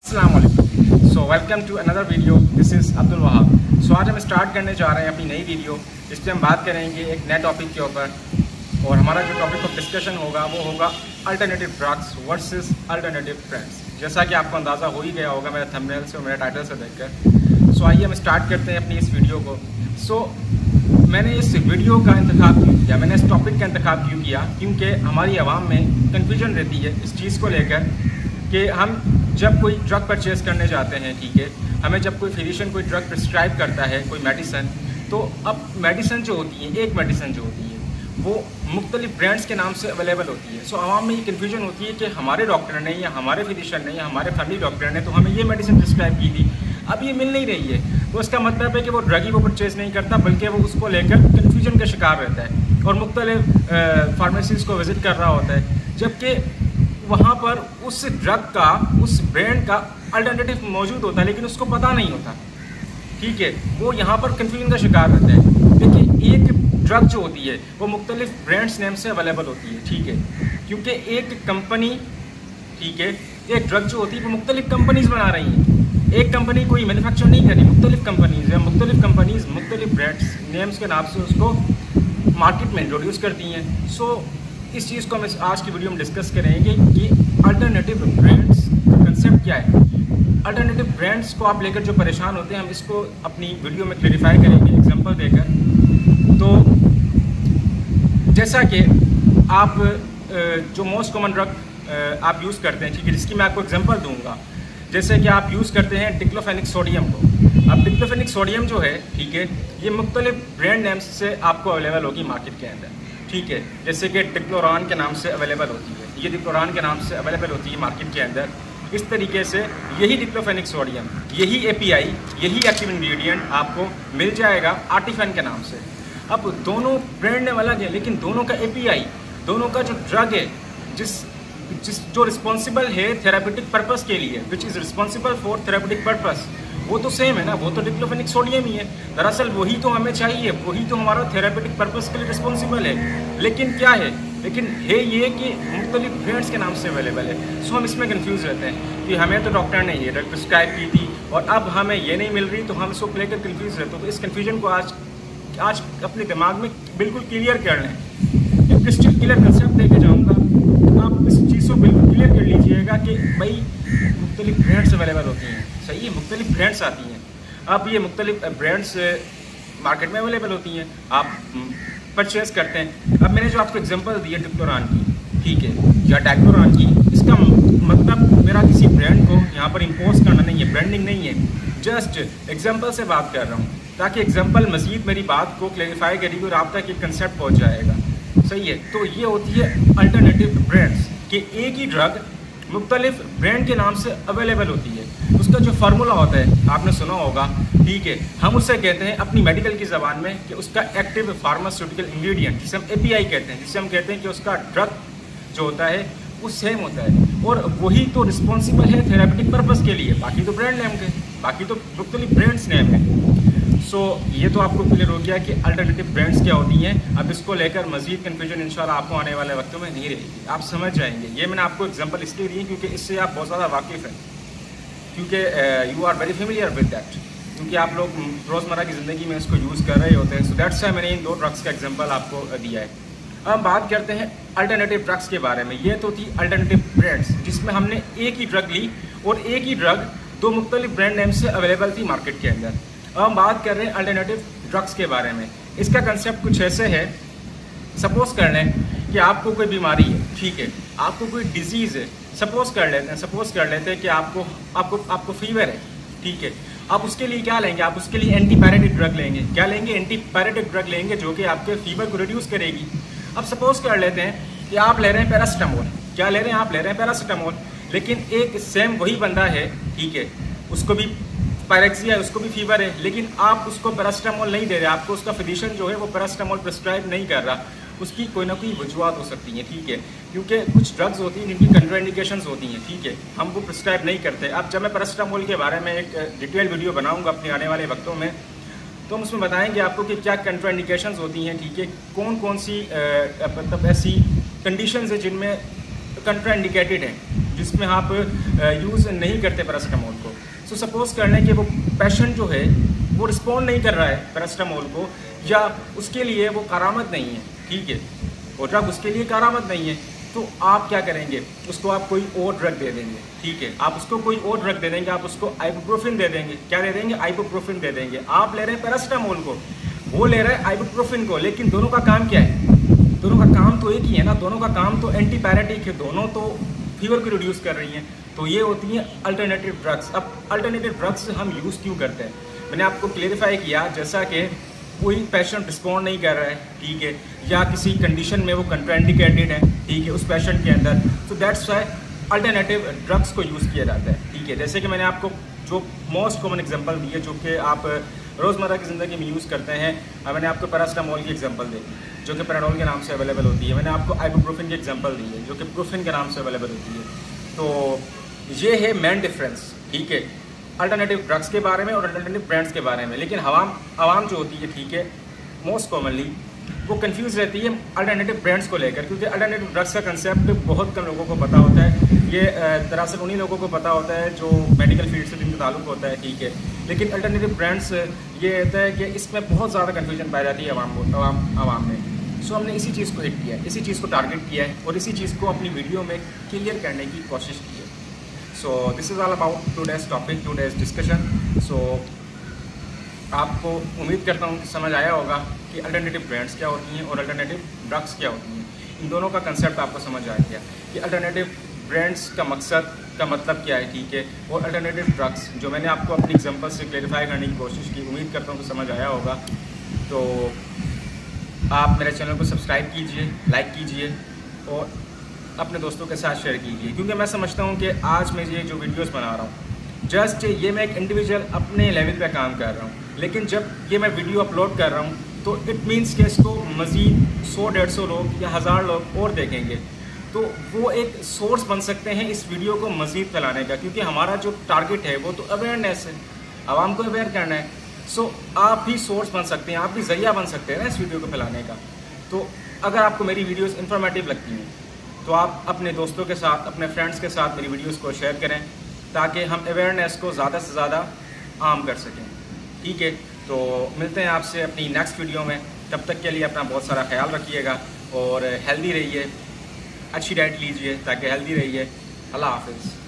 अस्सलामुअलैकुम। So welcome to another video. This is Abdul Wahab. So आज हम स्टार्ट करने जा रहे हैं अपनी नई वीडियो। इस पर हम बात करेंगे एक नए टॉपिक के ऊपर, और हमारा जो टॉपिक ऑफ डिस्कशन होगा वो होगा alternative drugs versus alternative brands. जैसा कि आपको अंदाज़ा हो ही गया होगा मेरे थंबनेल से और मेरे टाइटल से देखकर। सो आइए हम स्टार्ट करते हैं अपनी इस वीडियो को। सो मैंने इस वीडियो का इंतखाब क्यों किया, मैंने इस टॉपिक का इंतखाब क्यों किया, क्योंकि हमारी आवाम में कन्फ्यूजन रहती है इस चीज़ को लेकर कि हम जब कोई ड्रग परचेज़ करने जाते हैं, ठीक है, हमें जब कोई फिजिशियन कोई ड्रग प्रिस्क्राइब करता है कोई मेडिसन, तो अब मेडिसन जो होती है, एक मेडिसन जो होती है वो मुख्तलिफ ब्रांड्स के नाम से अवेलेबल होती है। सो आवाम में ये कन्फ्यूजन होती है कि हमारे डॉक्टर ने या हमारे फिजिशियन ने या हमारे फैमिली डॉक्टर ने तो हमें ये मेडिसिन प्रिस्क्राइब की थी, अब ये मिल नहीं रही है। तो इसका मतलब है कि वो ड्रग ही वो परचेज़ नहीं करता, बल्कि वो उसको लेकर कन्फ्यूजन का शिकार रहता है और मुख्तलिफ फार्मेसीज़ को विज़िट कर रहा होता है, जबकि वहाँ पर उस ड्रग का, उस ब्रांड का अल्टरनेटिव मौजूद होता है, लेकिन उसको पता नहीं होता। ठीक है, वो यहाँ पर कन्फ्यूजन का शिकार रहता है। देखिए, एक ड्रग जो होती है वो मुख्तलिफ ब्रांड्स नेम से अवेलेबल होती है, ठीक है, क्योंकि एक कंपनी, ठीक है, एक ड्रग जो होती है वो मुख्तलिफ कंपनीज बना रही हैं। एक कंपनी कोई मैन्युफैक्चर नहीं कर रही, मुख्तलिफ कंपनीज है, मुख्तलिफ कंपनीज मुख्तलिफ ब्रांड्स नेम्स के नाम से उसको मार्केट में इंट्रोड्यूस करती हैं। सो इस चीज़ को हम आज की वीडियो में डिस्कस करेंगे कि अल्टरनेटिव ब्रांड्स का कंसेप्ट क्या है। अल्टरनेटिव ब्रांड्स को आप लेकर जो परेशान होते हैं, हम इसको अपनी वीडियो में क्लैरिफाई करेंगे एग्जांपल देकर। तो जैसा कि आप जो मोस्ट कॉमन ड्रग आप यूज़ करते हैं, ठीक है, जिसकी मैं आपको एग्जांपल दूंगा, जैसे कि आप यूज़ करते हैं डिक्लोफेनिक सोडियम को। अब डिक्लोफेनिक सोडियम जो है, ठीक है, ये मुख्तलिफ ब्रांड नेम्स से आपको अवेलेबल होगी मार्केट के अंदर, ठीक है, जैसे कि डिक्लोरान के नाम से अवेलेबल होती है, ये डिक्लोरान के नाम से अवेलेबल होती है मार्केट के अंदर। इस तरीके से यही डिक्लोफेनिक सोडियम, यही एपीआई, यही एक्टिव इंग्रेडिएंट आपको मिल जाएगा आर्टिफेन के नाम से। अब दोनों ब्रांड नेम अलग है, लेकिन दोनों का एपीआई, दोनों का जो ड्रग है, जो रिस्पॉन्सिबल है थेरापेटिक पर्पस के लिए, which is responsible for therapeutic purpose, वो तो सेम है ना, वो तो डिक्लोफेनिक सोडियम ही है। दरअसल वही तो हमें चाहिए, वही तो हमारा थेरापेटिक पर्पस के लिए रिस्पॉन्सिबल है। लेकिन क्या है, लेकिन है ये कि मुख्तलिफ ब्रांड्स के नाम से अवेलेबल है। सो हम इसमें कन्फ्यूज़ रहते हैं कि हमें तो डॉक्टर ने ये ड्रग प्रिस्क्राइब की थी और अब हमें ये नहीं मिल रही, तो हम इसको लेकर कन्फ्यूज़ रहते हैं। तो इस कन्फ्यूजन को आज अपने दिमाग में बिल्कुल क्लियर कर लें। एक क्रिस्टल क्लियर कंसेप्ट देके जाऊँगा, आप इस चीज़ को बिल्कुल क्लियर कर लीजिएगा कि भाई मुख्तलिफ ब्रांड्स अवेलेबल होती हैं, सही है, मुख्तलिफ ब्रांड्स आती हैं। अब ये मुख्तलिफ ब्रांड्स मार्केट में अवेलेबल होती हैं, आप परचेज़ करते हैं। अब मैंने जो आपको एग्जांपल दी है डिक्लोरान की, ठीक है, या डैक्लोरान की, इसका मतलब मेरा किसी ब्रांड को यहाँ पर इम्पोज करना नहीं है, ब्रांडिंग नहीं है, जस्ट एग्जांपल से बात कर रहा हूँ, ताकि एग्जांपल मज़ीद मेरी बात को क्लैरिफाई करेगी और आप तक एक कंसेप्ट पहुँच जाएगा, सही है। तो ये होती है अल्टरनेटिव ब्रांड्स कि एक ही ड्रग मुख्तलिफ ब्रांड के नाम से अवेलेबल होती है। उसका जो फार्मूला होता है आपने सुना होगा, ठीक है, हम उससे कहते हैं अपनी मेडिकल की ज़बान में कि उसका एक्टिव फार्मास्यूटिकल इंग्रेडिएंट, जिसे हम एपीआई कहते हैं, जिसे हम कहते हैं कि उसका ड्रग जो होता है वो सेम होता है, और वही तो रिस्पॉन्सिबल है थेरापेटिक पर्पस के लिए। बाकी तो ब्रांड नेम के, बाकी तो मुख्तलिफ ब्रांड्स नेम है। सो ये तो आपको क्लियर हो गया कि अल्टरनेटिव ब्रांड्स क्या होती हैं। अब इसको लेकर मज़ीद कन्फ्यूजन इंशाल्लाह आपको आने वाले वक्तों में नहीं रहेगी, आप समझ जाएंगे। ये मैंने आपको एग्जांपल इसलिए दी क्योंकि इससे आप बहुत ज़्यादा वाकिफ़ हैं, क्योंकि you are very familiar with that, क्योंकि आप लोग रोज़मर्रा की ज़िंदगी में इसको यूज़ कर रहे होते हैं। सो दैट्स वाई मैंने इन दो ड्रग्स का एग्जाम्पल आपको दिया है। अब हम बात करते हैं अल्टरनेटिव ड्रग्स के बारे में। ये तो थी अल्टरनेटिव ब्रांड्स, जिसमें हमने एक ही ड्रग ली और एक ही ड्रग दो मुख्तलिफ ब्रांड नेम से अवेलेबल थी मार्केट के अंदर। अब हम बात कर रहे हैं अल्टरनेटिव ड्रग्स के बारे में। इसका कंसेप्ट कुछ ऐसे है, सपोज कर लें कि आपको कोई बीमारी है, ठीक है, आपको कोई डिजीज़ है, सपोज कर लेते हैं कि आपको फीवर है, ठीक है, आप उसके लिए क्या लेंगे, आप उसके लिए एंटीपायरेटिक ड्रग लेंगे। क्या लेंगे? एंटीपायरेटिक ड्रग लेंगे, जो कि आपके फीवर को रिड्यूस करेगी। अब सपोज कर लेते हैं कि आप ले रहे हैं पैरासीटामोल। क्या ले रहे हैं? आप ले रहे हैं पैरासीटामोल, लेकिन एक सेम वही बंदा है, ठीक है, उसको भी पायरेक्सिया है, उसको भी फीवर है, लेकिन आप उसको पैरासीटामोल नहीं दे रहे, आपको उसका फिजिशियन जो है वो पैरासीटामोल प्रिस्क्राइब नहीं कर रहा। उसकी कोई ना कोई वजूहत हो सकती हैं, ठीक है, क्योंकि कुछ ड्रग्स होती हैं जिनकी कंट्राइंडिकेशंस होती हैं, ठीक है, हम वो प्रिस्क्राइब नहीं करते। अब जब मैं पैरासीटामोल के बारे में एक डिटेल वीडियो बनाऊंगा अपने आने वाले वक्तों में, तो हम उसमें बताएंगे आपको कि क्या कंट्राइंडिकेशंस होती हैं, ठीक है, कौन सी मतलब ऐसी कंडीशंस है जिनमें कंट्राइंडिकेटेड है। जिसमें आप यूज़ नहीं करते पैरासिटामोल को। सो सपोज़ कर लें कि वो पेशेंट जो है वो रिस्पॉन्ड नहीं कर रहा है पैरासिटामोल को, या उसके लिए वो कारामद नहीं है, ठीक है, वो ड्रग उसके लिए कारामद नहीं है, तो आप क्या करेंगे, उसको आप कोई और ड्रग दे देंगे, ठीक है, आप उसको कोई और ड्रग दे देंगे, आप उसको आइबुप्रोफिन दे देंगे। क्या दे देंगे? आइबुप्रोफिन दे देंगे। आप ले रहे हैं पैरासिटामोल को, वो ले रहा है आइबुप्रोफिन को, लेकिन दोनों का काम क्या है? दोनों का काम तो एक ही है ना, दोनों का काम तो एंटीपैरेटिक है, दोनों तो फीवर को रिड्यूस कर रही हैं। तो ये होती हैं अल्टरनेटिव ड्रग्स। अब अल्टरनेटिव ड्रग्स हम यूज़ क्यों करते हैं? मैंने आपको क्लेरिफाई किया, जैसा कि कोई पेशेंट रिस्पॉन्ड नहीं कर रहा है, ठीक है, या किसी कंडीशन में वो कंट्राइंडिकेटेड है, ठीक है, उस पेशेंट के अंदर, तो दैट्स वाई अल्टरनेटिव ड्रग्स को यूज़ किया जाता है, ठीक है। जैसे कि मैंने आपको जो मोस्ट कॉमन एग्जांपल दी है, जो कि आप रोज़मर्रा की ज़िंदगी में यूज़ करते हैं, मैंने आपको पैरासिटामोल की एग्जांपल दी जो कि पैराडोल के नाम से अवेलेबल होती है। मैंने आपको आइबुप्रोफिन की एग्जांपल दी है जो कि प्रोफिन के नाम से अवेलेबल होती है। तो ये है मेन डिफरेंस, ठीक है, अल्टरनेटिव ड्रग्स के बारे में और अल्टरनेटिव ब्रांड्स के बारे में। लेकिन आवाम जो होती है, ठीक है, मोस्ट कॉमनली वो कंफ्यूज रहती है अल्टरनेटिव ब्रांड्स को लेकर, क्योंकि अल्टरनेटिव ड्रग्स का कंसेप्ट बहुत कम लोगों को पता होता है। ये दरअसल उन्हीं लोगों को पता होता है जो मेडिकल फील्ड से जिनका ताल्लुक होता है, ठीक है। लेकिन अल्टरनेटिव ब्रांड्स ये होता है कि इसमें बहुत ज़्यादा कन्फ्यूजन पाई जाती है आवाम में। सो हमने इसी चीज़ को हिट किया है, इसी चीज़ को टारगेट किया है और इसी चीज़ को अपनी वीडियो में क्लियर करने की कोशिश की है। So this is all about today's topic, today's discussion. So आपको उम्मीद करता हूँ कि समझ आया होगा कि अल्टरनेटिव ब्रांड्स क्या होती हैं और अल्टरनेटिव ड्रग्स क्या होती हैं। इन दोनों का कंसेप्ट आपको समझ आ गया कि अल्टरनेटिव ब्रांड्स का मकसद का मतलब क्या है, ठीक है, और अल्टरनेटिव ड्रग्स जो मैंने आपको अपनी एग्जांपल से क्लेरिफाई करने की कोशिश की। उम्मीद करता हूँ कि समझ आया होगा। तो आप मेरे चैनल को सब्सक्राइब कीजिए, लाइक कीजिए और अपने दोस्तों के साथ शेयर कीजिए, क्योंकि मैं समझता हूँ कि आज मैं ये जो वीडियोस बना रहा हूँ, जस्ट ये मैं एक इंडिविजुअल अपने लेवल पे काम कर रहा हूँ, लेकिन जब ये मैं वीडियो अपलोड कर रहा हूँ तो इट मीन्स कि इसको मज़ीद 100-150 लोग या 1000 लोग और देखेंगे, तो वो एक सोर्स बन सकते हैं इस वीडियो को मज़ीद फैलाने का, क्योंकि हमारा जो टारगेट है वो तो अवेयरनेस है, आवाम को अवेयर करना है। सो आप भी सोर्स बन सकते हैं, आप भी ज़रिया बन सकते हैं ना इस वीडियो को फैलाने का। तो अगर आपको मेरी वीडियोस इन्फॉर्मेटिव लगती हैं तो आप अपने दोस्तों के साथ, अपने फ्रेंड्स के साथ मेरी वीडियोस को शेयर करें, ताकि हम अवेयरनेस को ज़्यादा से ज़्यादा आम कर सकें, ठीक है। तो मिलते हैं आपसे अपनी नेक्स्ट वीडियो में। तब तक के लिए अपना बहुत सारा ख्याल रखिएगा और हेल्दी रहिए, अच्छी डाइट लीजिए ताकि हेल्दी रहिए। अल्लाह हाफ़िज़।